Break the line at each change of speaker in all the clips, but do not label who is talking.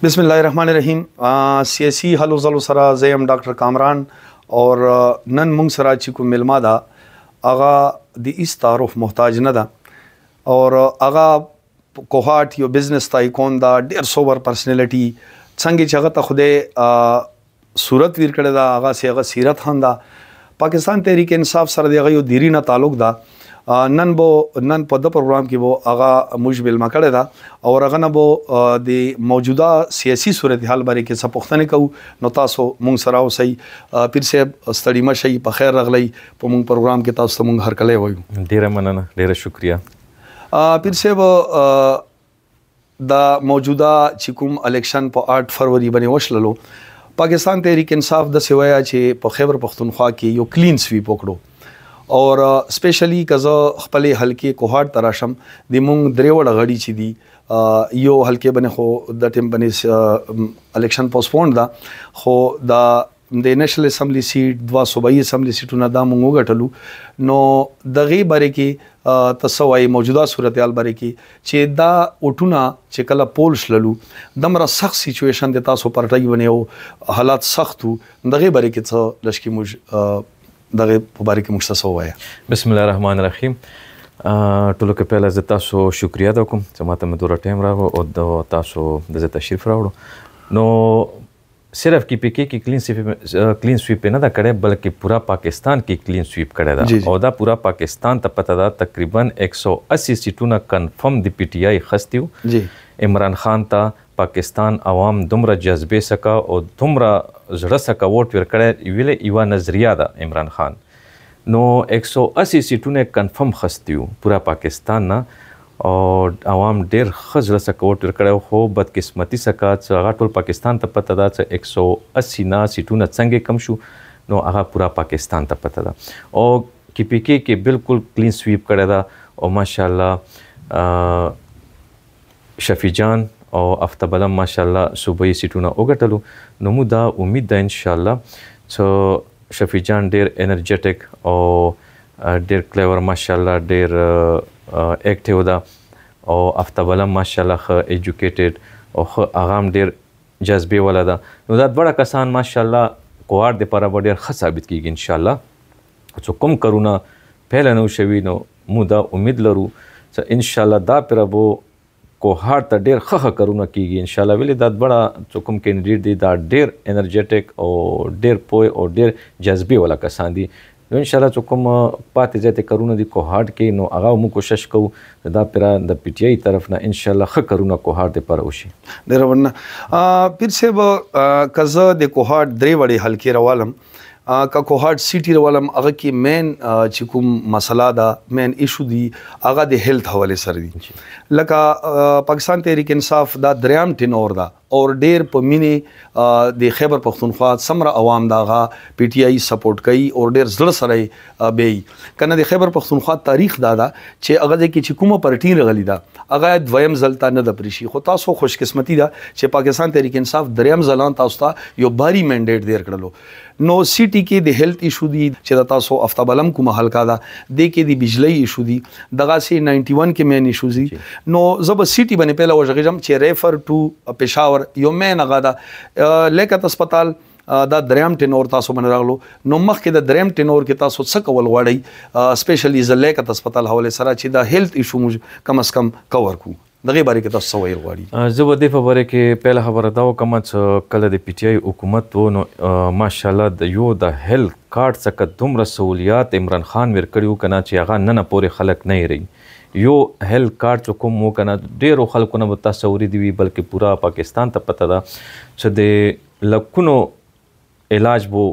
بسم الله الرحمن الرحیم. سیاسي حلو ځلو سره زه یم ډاکټر کامران اور نن موږ سره چې کوم ملما ده هغه د هیڅ تعارف محتاج نه ده اور هغه کوهاټ یو بزنس تایکون دا ډیر سوبر پرسنالټي څنګه چې هغه ته خوده صورت ویر کړی دا هغه سي هغه سیرت هم ده. پاکستان تحریک انصاف سره دغه یو دیری نه تعلق ده. نن په د پروګرام کې وو هغه مشبل مکړه دا او هغه نه وو د موجوده سیاسي صورتحال باندې کې څه پوښتنه کوو. نو تاسو مونږ سره اوسئ پیر صاحب ستړي مشئ په خیر راغلی په مونږ پروګرام کې تاسو ته مونږ هرکلی وایو.
ډیره مننه ډیره شکریا.
پیر صاحب د موجوده چې کوم الیکشن په 8 فروری باندې وشللو پاکستان تحریک انصاف د سویا چې په خیبر پختونخوا کې یو کلین سویپ وکړو اور سپیشلی کزه خپل حلقې کوهاټ تراشم د مونږ دریوړه غړي چې دی یو حلقې باندې خو د ټیم باندې الیکشن پوسټپون دا خو د نېشنل اسمبلی سیټ دوا صوبایي اسمبلی سیټونه دا مونږ وګټلو. نو دغه باره کې تسوي موجوده صورتحال باره کې چې دا اوټونه چې کله پول شللو دمره سخت سچويشن د تاسو پرټي ونیو حالات سختو دغه باره کې څه لشکې موږ دغه په باره کې موږ څه وایا.
بسم الله الرحمن الرحیم. ټولو کې پهله زه تاسو شکریا د کوم چې ماته مې دوره ټایم راغو او د تاسو د تشریف راوړو. نو صرف کی پی کې کې کلین سویپ نه دا کړی بلکې پورا پاکستان کې کلین سویپ کړی دا او دا پورا پاکستان ته پته ده تقریبا 180 سیټونه کنفرم د پی ټی آی خستیو. عمران خان ته پاکستان عوام دومره جذبې سکا او دومره زړه سکا ووټ ورکړی ویلې یوه نظریه ده عمران خان. نو 180 سیټونه کنفرم خستیو پورا پاکستان نه او عوام ډیر ښه زړه سکا ووټ ورکړی خو بدقسمتي سکا چې هغه ټول پاکستان ته پته ده چې 180 نه سیټونه څنګه کم شو نو هغه پورا پاکستان ته پته ده او کی پی کې بالکل کلین سویپ کړی ده او ماشاءالله شفیع جان او افتاب علم ماشاءالله صوبایي سیټونه وګټلو. نو مو دا امید ده انشاءالله چې شفیع جان ډیر انرجیټک او ډیر کلیور ماشاءالله ډیر اکټیو ده او افتاب علم ماشاءالله ښه ایجوکیټډ او ښه هغه هم ډیر جذبې والا ده. نو دا دواړه کسان ماشاءالله کوهاټ دپاره به ډیر ښه ثابت کیږي انشاءالله. چې کوم کارونه پیله نه شوي نو مو دا امید لرو چې انشاءالله دا پیره به کوهاټ ته ډیر ښه کارونه کیږي انشاءالله. ولې دا دواړه چې کوم کینډیډیټ دی دا ډیر انرجیټک او ډیر پوه او ډیر جذبې والا کسان دي. نو انشاءالله چې کوم پاتې ځای ته کارونه دي کوهاټ کې نو هغه موږ کوشش کوو دا پیره د پی ټی آی طرف نه انشاءالله ښه کارونه کوهاټ دپاره وشي.
ډېره مننه. پیر صاحب که زه د کوهاټ درې وړې حلقې روالم که کوهاټ سیټي روالم هغه کې مین چې کوم مسله ده مین ایشو دی هغه د هیلث حوالې سره دي. لکه پاکستان تحریک انصاف دا دریم ټینور ده اور ډیر په مینې د خیبر پختونخوا سمره عوام داغه پی ټی آی سپورټ کوي او ډیر زړه سره به کنه د خیبر پختونخوا تاریخ دادا چې هغه کې چې کومه پارټي رغلی ده هغه دویم ځلتا نه د پریشي خو تاسو خوش قسمتي ده چې پاکستان تحریک انصاف دریم ځلان تاسو ته یو باری منډیټ دیر کړلو. نو سیټي کې د هیلث ایشو دي چې تاسو افتاب علم کومه حلقه ده د کې د بجلی ایشو دي دغه سي 91 کې مین ایشو دي. نو زب سیټي باندې پهلا وژغم چې ریفر ټو پېښور یو مین هغه ده لیکت هسپتال دا دریم ټینور تاسو باندې راغلو. نو مخکې د دریم ټینور کې تاسو څه کول غواړئ سپیشلی ز لیکت هسپتال حواله سره چې دا هیلث ایشو موږ کم از کم کور کو دغه باره کې تاسو ویل غواړئ.
زه به دې په باره کې پهله خبره دا وکړم چې کله د پی ټی آی حکومت و نو ماشاءالله د یو د هیلث کارت څخه دومره سہولیات عمران خان ورکړي وو کنه چې هغه نن پورې خلک نه لري. یو هیلث کارت چې کوم وو کنه ډیرو خلکو نه به تاسو اورېدي وي بلکې پورا پاکستان ته پته ده چې د لکونو علاج بو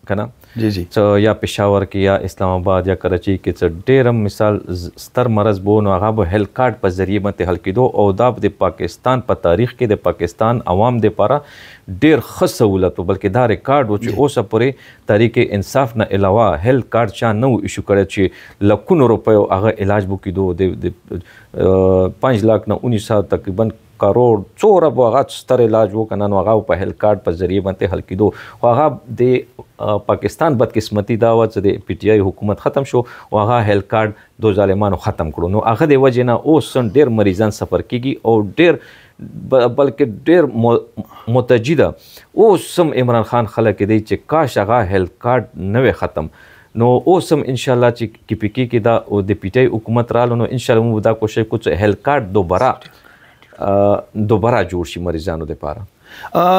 کنه
جی
یا پېښور کې یا اسلام آباد یا کراچۍ کې څه ډېر مثال ستر مرض بو نو هغه به هیلث کارت په ذریعه باندې حل کېدو او دا د پاکستان په تاریخ کې د پاکستان عوام دپاره ډېر ښه سهولت و بلکې دا ریکارډ و چې اوسه پورې تحریک انصاف نه علاوه هیلث کارت چا نه و ایشو کړی چې لکونو روپیو هغه علاج بو کېدو د 5 लाख نه 19 تقریبا کروڑ څوره به هغه ستر علاج وکنه نو هغه په هیلث کارت په ذریعه باندې حل کېدو خو هغه د پاکستان بدقسمتي دا وه چې د پی ټی آی حکومت ختم شو او هغه هیلث کارت دو ظالمانو ختم کړو نو هغه د وجې نه اوس ډېر مریضان سفر کېږي او ډېر بلکې ډېر متجده اوس هم عمران خان خلک دی چې کاش هغه هیلث کارت نه وي ختم نو اوس هم انشاءالله چې کې پی کې دا او د پی ټی آی حکومت رالو نو انشاءالله موږ دا کوشش کوو چې هیلث کارت دوباره جوړ شي مریضانو دپاره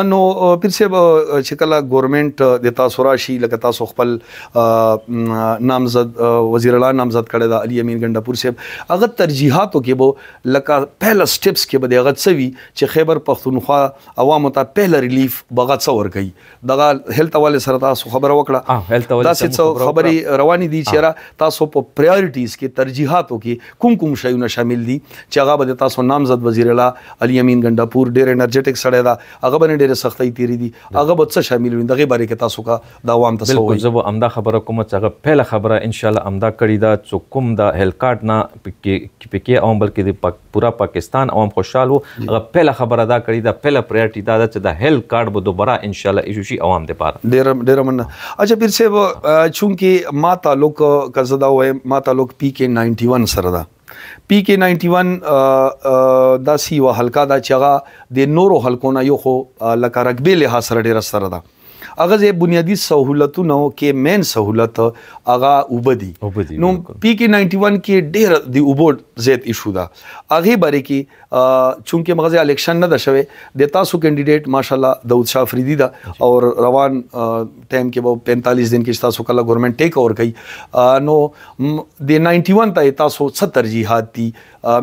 نو پیر صاحب چې کله ګورنمنت د تاسو راشي لکه تاسو خپل نامزد وزیر اعلی نامزد کړی دا علي امین ګنډاپور صاحب هغه ترجیحاتو کې به لکه پهله سټیپس کې به د هغه څه وي چې خیبر پښتونخوا عوامو ته پهله ریلیف به څه ورکوي دغه هیلث حوالې سره تاسو خبره وکړه داسې څه خبرې روانې دي چې تاسو په پرایورټیز کې ترجیحاتو کې کوم شیونه شامل دي چې هغه به د تاسو نامزد وزیر اعلی علي امین ګنډاپور ډېر انرجیټک سړی دا هغه باندې ډېرې سختۍ تیرې دي هغه به څه شامل وي دغې بارے کې تاسو کا د عوام ته څه وایي
زه به همدا خبره کوم چې هغه پهله خبره انشاءالله همدا کړې ده چې کوم د هیلث کارت نه پکې عوام بلکې د پورا پاکستان عوام خوشحال وو هغه پهله خبره دا کړې ده پهله پرایورټي دا ده چې د هیلث کارت به دوباره انشاءالله ایشو شي عوام دپاره
ډېره مننه اچھا پیر صاحب چونکې ما تعلق که زه دا وایم ما تعلق PK91 سره ده PK91 داسې یوه حلقه ده چې هغه د نورو حلقو نه یو خو لکه رقبې لحاظ سره ډېره سره ده هغه ځای بنیادي سهولتونو کې مین سهولت هغه اوبه دي نو PK91 کې ډېر د اوبو زیات ایشو ده هغې بارے کې چونکې مغزه الیکشن نه ده شوی د تاسو کینډیډیټ ماشاءالله داود شاه افریدي ده او روان ټایم کې به 45 دن کې تاسو کله ګورنمنت ټیک اوور کوي نو د 91 ته تاسو څه ترجیحات دي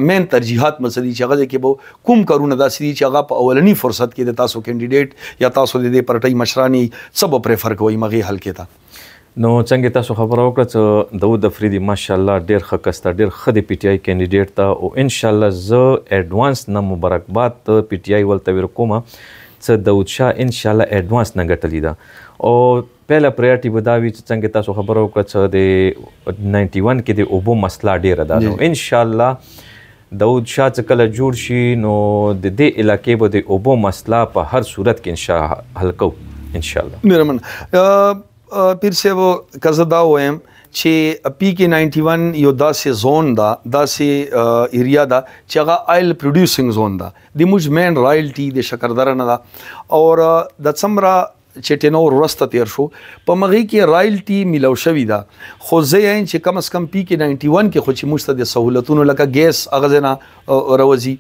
مین ترجیحات مسلې چې هغه کې به کوم کارونه داسې دي چې هغه په اولنی فرصت کې د تاسو کینډیډیټ یا تاسو د دې پارټۍ مشرانی څه به پریفر کوئ مغې حلقې ته
نو څنګه تاسو خبره وکړه چې داود افریدي ماشاءالله ډېر ښه کس ته ډېر ښه د پی ټی آی کینډیډیټ ته او انشاءالله زه ایډوانس نه مبارکباد پی ټی آی ولته ورکوم چې داود شاه انشاءالله ایډوانس نه ګټلې ده او پهله پرایورټي به دا وي چې څنګه تاسو خبره وکړه چې د 91 کې د اوبو مسله ډېره ده نو انشاءالله داود شاه چې کله جوړ شي نو د دې علاقې به د اوبو مسله په هر صورت کې انشاءالله حل کوو انشاءالله
ډېره مننه پیر صاحب که زه دا وایم چې PK91 یو داسې زون ده داسې ایریا ده چې هغه آیل پروډیوسینګ زون ده د موږ مین رایلټي د شکردره نه ده او د څومره چې ټینور وروسته تیر شو په مغې کې رایلټي میلاو شوې ده خو زه یم چې کم از کم PK91 کې خو چې موږ ته د سهولتونو لکه ګیس هغه ځای نه راوځي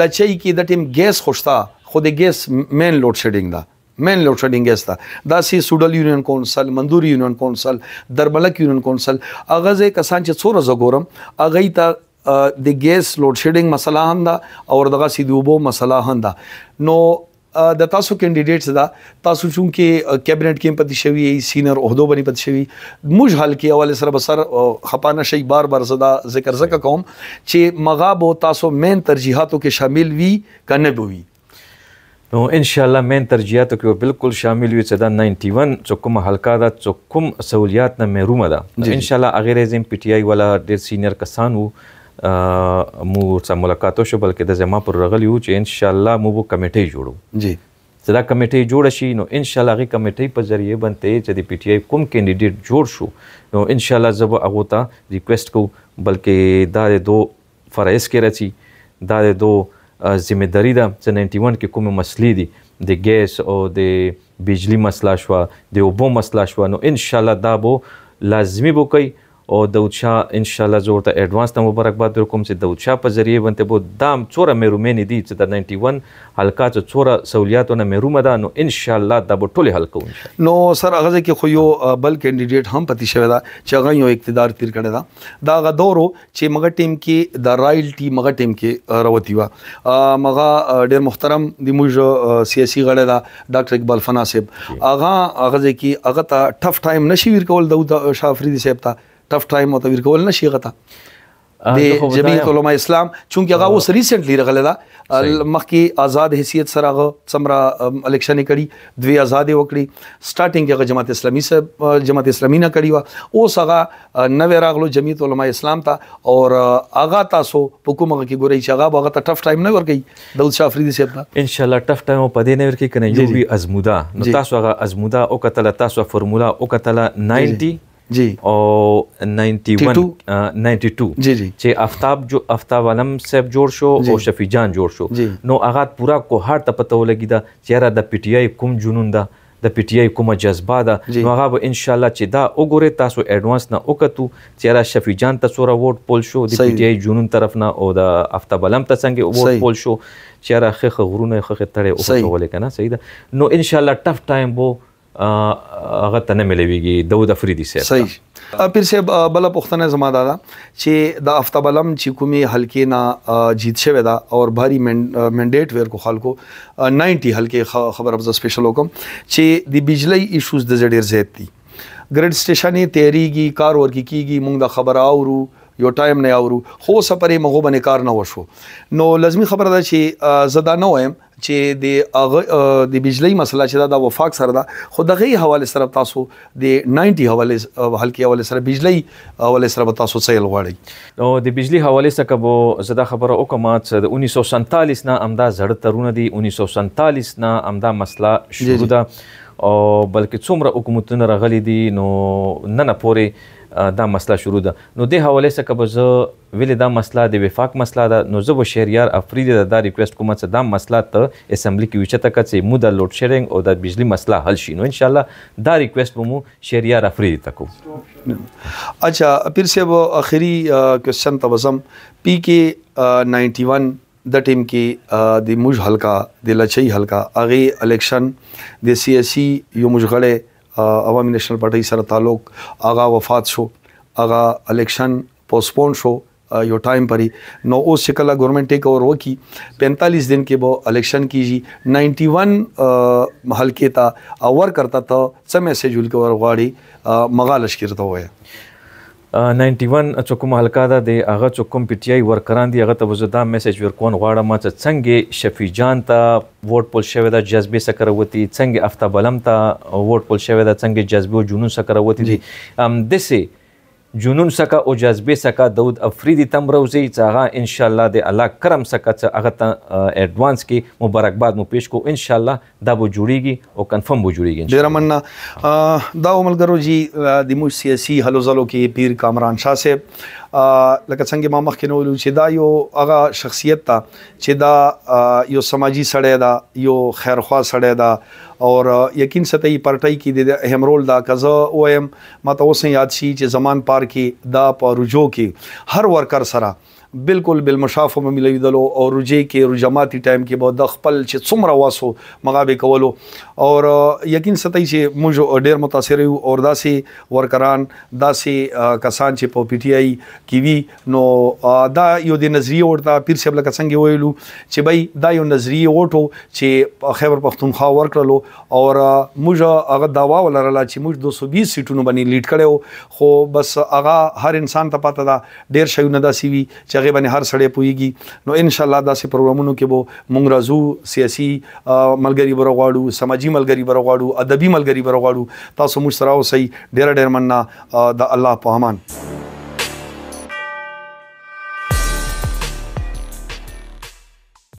لچۍ کې د ټیم ګیس خو شته خو د ګیس مین لوډ شیډینګ ده مین لوډ شیډینګ ګیس ده داسې سوډل یونین کونسل مندور یونین کونسل دربلک یونین کونسل هغه ځای کسان چې څوره زه ګورم هغوی ته د ګیس لوډ شیډینګ مسله هم ده او دغسې د اوبو مسله هم ده نو د تاسو کینډیډیټس ده تاسو چونکې کیبنټ کې پاتې شوي سینر عہدو باندې پاتې شوي موږ حلقې حوالې سره به سر خپه نه شئ بار بار زه دا ذکر ځکه کوم چې مغه به تاسو مین ترجیحاتو کې شامل وي که نه به وي
نو انشاءالله مین ترجیحاتو کې بالکل شامل وي چې دا 91 چې کومه حلقه ده چې کوم سہولیات نه محرومه ده انشاءالله هغې ریزم پی ټی آی والا ډېر سینیر کسان وو مو سره ملاقات وشو بلکې د زما پر راغلي وو چې انشاءالله مو به کمیټۍ جوړو
جی
چې دا کمیټۍ جوړه شي نو انشاءالله هغې کمیټۍ په ذریعې باندې چې د پی ټی آی کوم کینډیډیټ جوړ شو نو انشاءالله زه به هغو ته ریکویسټ کوم بلکې دا د دو فرایض کې راځي دا د دو ذمہداري ده چې 91 کې کومې مسلې دي د ګیس او د بجلی مسله شوه د اوبو مسله شوه نو انشاءالله دا به لازمي به کوي او داود شاه انشاءالله زه ورته ایډوانس ته مبارکباد درکوم چې داود شاه په ذریعې باندې به دا څومره محرومینې دي چې د 91 حلقه چې څومره سہولیاتو نه محرومه ده نو انشاءالله دا به ټولې حل کوو
نو سر هغه ځای کې خو یو بل کینډیډیټ هم پاتې شوی ده چې هغه یو اقتدار تیر کړی ده دا هغه دور و چې مغه ټیم کې د رایلټي مغه ټیم کې راوتي وه مغه ډېر محترم د موږ سیاسي غړی ده ډاکټر اقبال فنا صاحب هغه ځای کې هغه ته ټف ټایم نشي ورکول داود شاه افریدي صاحب ته ټف ټایم او تغیر کول نشي غته د جمعیت علماء اسلام چونکه هغه اوس ریسنټلی راغلی ده مخکې آزاد حیثیت سره هغه څومره الیکشن کړي دوی آزاد وکړي سټارټینګ هغه جماعت اسلامي سره جماعت اسلامي نه کړي وه اوس هغه نوې راغلو جمعیت علماء اسلام ته او هغه تاسو په کوم هغه کې ګورئ چې هغه به هغه ته ټف ټایم نه ورکوي داود شاه افریدي صاحب ته
انشاءالله ټف ټایم په دې نه ورکوي که نه یو وي ازموده نو تاسو هغه ازموده وکتله تاسو فورموله وکتله 90
جی
او 91 92
جی جی
چې آفتاب عالم صاحب جوړ شو او شفیع جان جوړ شو نو هغه پورا کوهاټ ته پته ولګی دا چې را د پی ټی آی کوم جنون دا د پی ټی آی کومه جذبه ده نو هغه به ان شاء الله چې دا وګورئ تاسو ایڈوانس نه وکړو چې را شفیع جان ته څوره ووټ پول شو د پی ټی آی جنون طرف نه او د آفتاب عالم ته څنګه ووټ پول شو چې را خخ غرونه خخ تړي او ولې کنه صحیح ده نو ان شاء الله ټف ټایم بو هغه ته نه ملويږي داود افریدي صاحب
صحیح پیر صاحب بل پښتنه زما دادا چې د آفتاب عالم چې کومي حلقې نه جیت شوی دا اور بھاری منډیټ ور کو خلکو 90 حلقې خبر افزا سپیشل حکم چې د بجلی ایشوز د زړیر زیات دي ګریډ سټیشنې تیریږي کار ورکی کیږي مونږ د خبر اورو یو ټایم نه اورو خو سپرې مغو باندې کار نه وشو نو لازمی خبره ده چې زدا نه وایم چې د بجلی مسله چې دا وفاق سره ده خو دغه حواله سره تاسو د 90 حواله حلقې حواله سره بجلی حواله سره تاسو څه غواړئ
نو د بجلی حواله سره به زدا خبره وکم چې د 1947 نه امدا زړه ترونه دي 1947 نه امدا مسله شروع ده او بلکې څومره حکومتونه راغلي دي نو نه پورې دا مسله شروع ده نو د حواله سره به زه ویلې دا مسله د وفاق مسله ده نو زه به شهریار افریدي دا ریکوست کوم چې دا مسله ته اسمبلی کې وچته کړي مو د لوډ شیرینګ او د بجلی مسله حل شي نو ان شاء الله دا ریکوست مو شهریار افریدي تکو
اچھا پیر صاحب اخیری کوېسچن ته وزم پی کې 91 د ټیم کې د موج حلقہ د لچئی حلقہ اغه الیکشن د سیاسي یو مشغله عوامي نېشنل پارټي سره تعلق اغا وفات شو اغا الیکشن پوسپون شو یو ټایم پري نو اوس شکل گورنمنٹ ټیک اوور وکي 45 दिन کې به الیکشن کیږي 91 حلقې ته اور کرتا ته څه میسج ولکور غواړي مغالش کړته وای
91 چوکم حلقه ده د هغه چوکم پی ټی آی ورکران دي هغه ته وزدا میسج ورکون غواړم چې څنګه شفیع جان ته ووټ پول شوی دا جذبه سره وتی څنګه آفتاب عالم ته ووټ پول شوی دا څنګه جذبه او جنون سره وتی دي دسه جنون سکا او جذبه سکا داود افریدي تم روزي چې هغه ان شاء الله د الله کرم سکا چې هغه ته ایڈوانس کې مبارکباد مو پیش کو ان شاء الله دا به جوړیږي او کنفرم به جوړیږي
ډیر مننه دا عملګرو جی د مو سیاسي حلو زلو کې پیر کامران شاه صاحب لکه څنګه ما مخکې نو ویلو چې دا یو هغه شخصیت تا چې دا یو سماجی سړی دا یو خیرخوا سړی دا اور یقین سطحی پارټای کې د اهم رول دا کزه اوم ماته اوس یاد شي چې زمان پار کې دا په رجو کې هر ورکر سره بالکل بالمشافه ملوي دلو او رجې کې رجماتي ټایم کې به د خپل چې څومره واسو مغابه کولو اور یقین سطحی چې موږ ډیر متاثر یو اور داسې ورکران داسې کسان چې په پی ټی آی کې وی نو دا یو د نظریه ورته پیر صاحب لکه څنګه ویلو چې بای دا یو نظریه وټو چې خیبر پختونخوا ورکړلو اور موږ هغه داوا ولرله چې موږ 220 سیټونو باندې لیډ کړو خو بس هغه هر انسان ته پته دا ډیر شیونه داسي وی هغه باندې هر سړی پويږي نو ان شاء الله داسې پروګرامونو کې به مونږ راځو سیاسي ملګری برغواړو سماجی ملګری برغواړو ادبي ملګری برغواړو تاسو موږ سره اوسئ ډیر ډیر مننه د الله په امان